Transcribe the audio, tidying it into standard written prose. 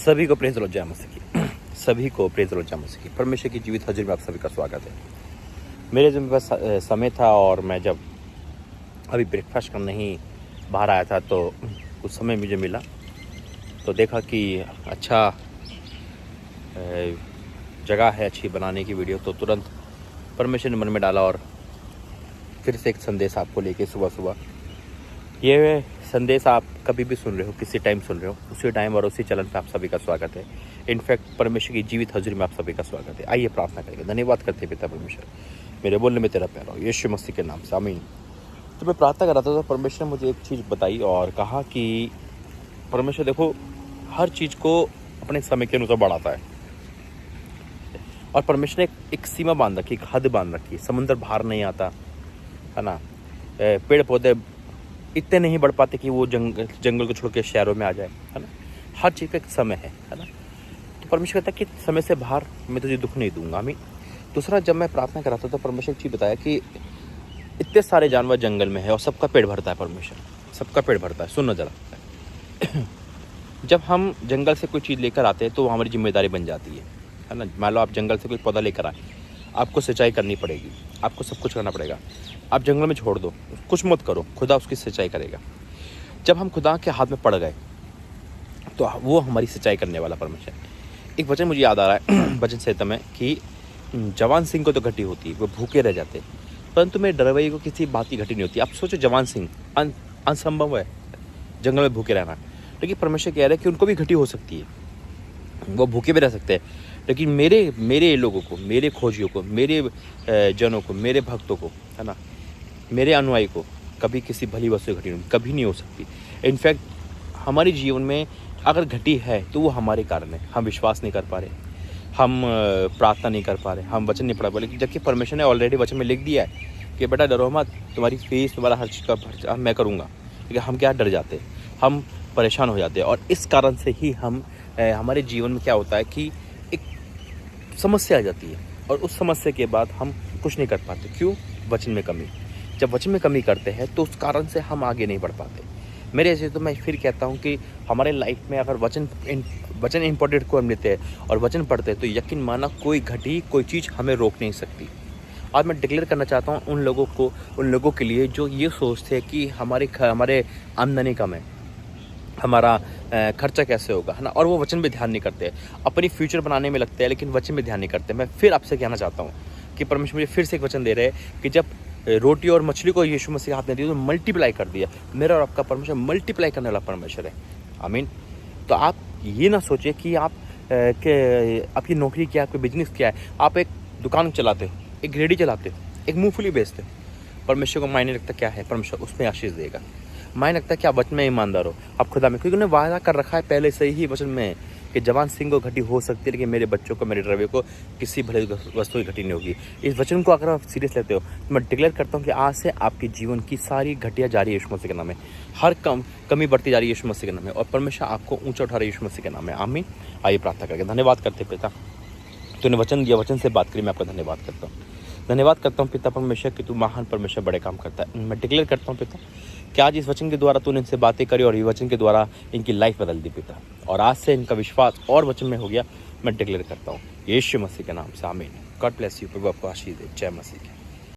सभी को praise the Lord, जय मसीह की। सभी को प्रेज़ द लॉर्ड, जय मसीह की। परमेश्वर की जीवित हाजिरी में आप सभी का स्वागत है। मेरे जब मेरे पास समय था और मैं जब अभी ब्रेकफास्ट करने ही बाहर आया था तो कुछ समय मुझे मिला तो देखा कि अच्छा जगह है अच्छी बनाने की वीडियो, तो तुरंत परमेश्वर ने मन में डाला और फिर से एक संदेश आपको लेके सुबह सुबह। ये संदेश आप कभी भी सुन रहे हो, किसी टाइम सुन रहे हो, उसी टाइम और उसी चलन पे आप सभी का स्वागत है। इनफैक्ट परमेश्वर की जीवित हाजिरी में आप सभी का स्वागत है। आइए प्रार्थना करेंगे। धन्यवाद करते पिता परमेश्वर, मेरे बोलने में तेरा प्यारा हो, यीशु मसीह के नाम से, आमीन। तो मैं प्रार्थना कर रहा था तो परमेश्वर ने मुझे एक चीज़ बताई और कहा कि परमेश्वर देखो हर चीज़ को अपने समय के अनुसार बढ़ाता है। और परमेश्वर ने एक सीमा बांध रखी, एक हद बांध रखी। समुंदर बाहर नहीं आता है ना, पेड़ पौधे इतने नहीं बढ़ पाते कि वो जंगल को छोड़ के शहरों में आ जाए, है ना। हर चीज़ का एक समय है ना। तो परमेश्वर कहता है कि समय से बाहर मैं तुझे दुख नहीं दूंगा। आमीन। दूसरा, जब मैं प्रार्थना कर रहा था तो परमेश्वर एक चीज़ बताया कि इतने सारे जानवर जंगल में है और सबका पेट भरता है। परमेश्वर सबका पेट भरता है। सुनना जरा जब हम जंगल से कोई चीज़ लेकर आते हैं तो वो हमारी जिम्मेदारी बन जाती है ना। मान लो आप जंगल से कोई पौधा लेकर आए, आपको सिंचाई करनी पड़ेगी, आपको सब कुछ करना पड़ेगा। आप जंगल में छोड़ दो, कुछ मत करो, खुदा उसकी सिंचाई करेगा। जब हम खुदा के हाथ में पड़ गए तो वो हमारी सिंचाई करने वाला परमेश्वर। एक वचन मुझे याद आ रहा है वचन संहिता में कि जवान सिंह को तो घटी होती है, वो भूखे रह जाते, परंतु मेरे डरवई को किसी बात की घटी नहीं होती। आप सोचो, जवान सिंह असंभव है जंगल में भूखे रहना, लेकिन परमेश्वर कह रहे हैं कि उनको भी घटी हो सकती है, वो भूखे भी रह सकते हैं। लेकिन मेरे लोगों को, मेरे खोजियों को, मेरे जनों को, मेरे भक्तों को, है ना, मेरे अनुयायी को कभी किसी भली वस्तु घटी नहीं, कभी नहीं हो सकती। इनफैक्ट हमारे जीवन में अगर घटी है तो वो हमारे कारण है। हम विश्वास नहीं कर पा रहे, हम प्रार्थना नहीं कर पा रहे, हम वचन नहीं पढ़ पा रहे, लेकिन जबकि परमेश्वर ने ऑलरेडी वचन में लिख दिया है कि बेटा डरो मत, तुम्हारी फीस, तुम्हारा हर चीज़ का मैं करूँगा। लेकिन हम क्या डर जाते हैं, हम परेशान हो जाते हैं। और इस कारण से ही हम हमारे जीवन में क्या होता है कि एक समस्या आ जाती है और उस समस्या के बाद हम कुछ नहीं कर पाते। क्यों? वचन में कमी। जब वचन में कमी करते हैं तो उस कारण से हम आगे नहीं बढ़ पाते। मेरे ऐसे तो मैं फिर कहता हूँ कि हमारे लाइफ में अगर वचन इंपॉर्टेंट को हम लेते हैं और वचन पढ़ते हैं तो यकीन माना कोई घटी, कोई चीज़ हमें रोक नहीं सकती। आज मैं डिक्लेयर करना चाहता हूँ उन लोगों के लिए जो ये सोचते हैं कि हमारे आमदनी कम है, हमारा खर्चा कैसे होगा, है ना, और वो वचन पे ध्यान नहीं करते, अपनी फ्यूचर बनाने में लगते हैं लेकिन वचन पे ध्यान नहीं करते। मैं फिर आपसे कहना चाहता हूँ कि परमेश्वर मुझे फिर से एक वचन दे रहे हैं कि जब रोटी और मछली को यीशु मसीह हाथ में दिया तो मल्टीप्लाई कर दिया। मेरा और आपका परमेश्वर मल्टीप्लाई करने वाला परमेश्वर है। आमीन। तो आप ये ना सोचिए कि आपकी नौकरी क्या है, आपका बिजनेस क्या है। आप एक दुकान चलाते, एक रेडी चलाते, एक मूंगफली बेचते, परमेश्वर को मायने रखता क्या है, परमेश्वर उसमें आशीष देगा। मायने रखता है कि आप वचन में ईमानदार हो, आप खुदा में, क्योंकि उन्होंने वायदा कर रखा है पहले से ही वचन में कि जवान सिंह को घटी हो सकती है लेकिन मेरे बच्चों को, मेरे ड्राइवर को किसी भले वस्तु की घटी नहीं होगी। इस वचन को अगर आप सीरियस लेते हो तो मैं डिक्लेयर करता हूँ कि आज से आपके जीवन की सारी घटिया जा रही है यीशु मसीह के नाम में, हर कमी बढ़ती जा रही है यीशु मसीह के नाम में, और परमेश्वर आपको ऊंचा उठा रहा है यीशु मसीह के नाम में। आमीन। आइए प्रार्थना करके। धन्यवाद करते पिता, तूने वचन दिया, वचन से बात करी, मैं आपका धन्यवाद करता हूँ। धन्यवाद करता हूँ पिता परमेश्वर कि तू महान परमेश्वर, बड़े काम करता है। मैं डिक्लेयर करता हूँ पिता कि आज इस वचन के द्वारा तूने इनसे बातें करी और ये वचन के द्वारा इनकी लाइफ बदल दी पिता, और आज से इनका विश्वास और वचन में हो गया। मैं डिक्लेयर करता हूँ यीशु मसीह के नाम से, आमीन। God bless you. प्रभु आपको आशीष दे। जय मसीह।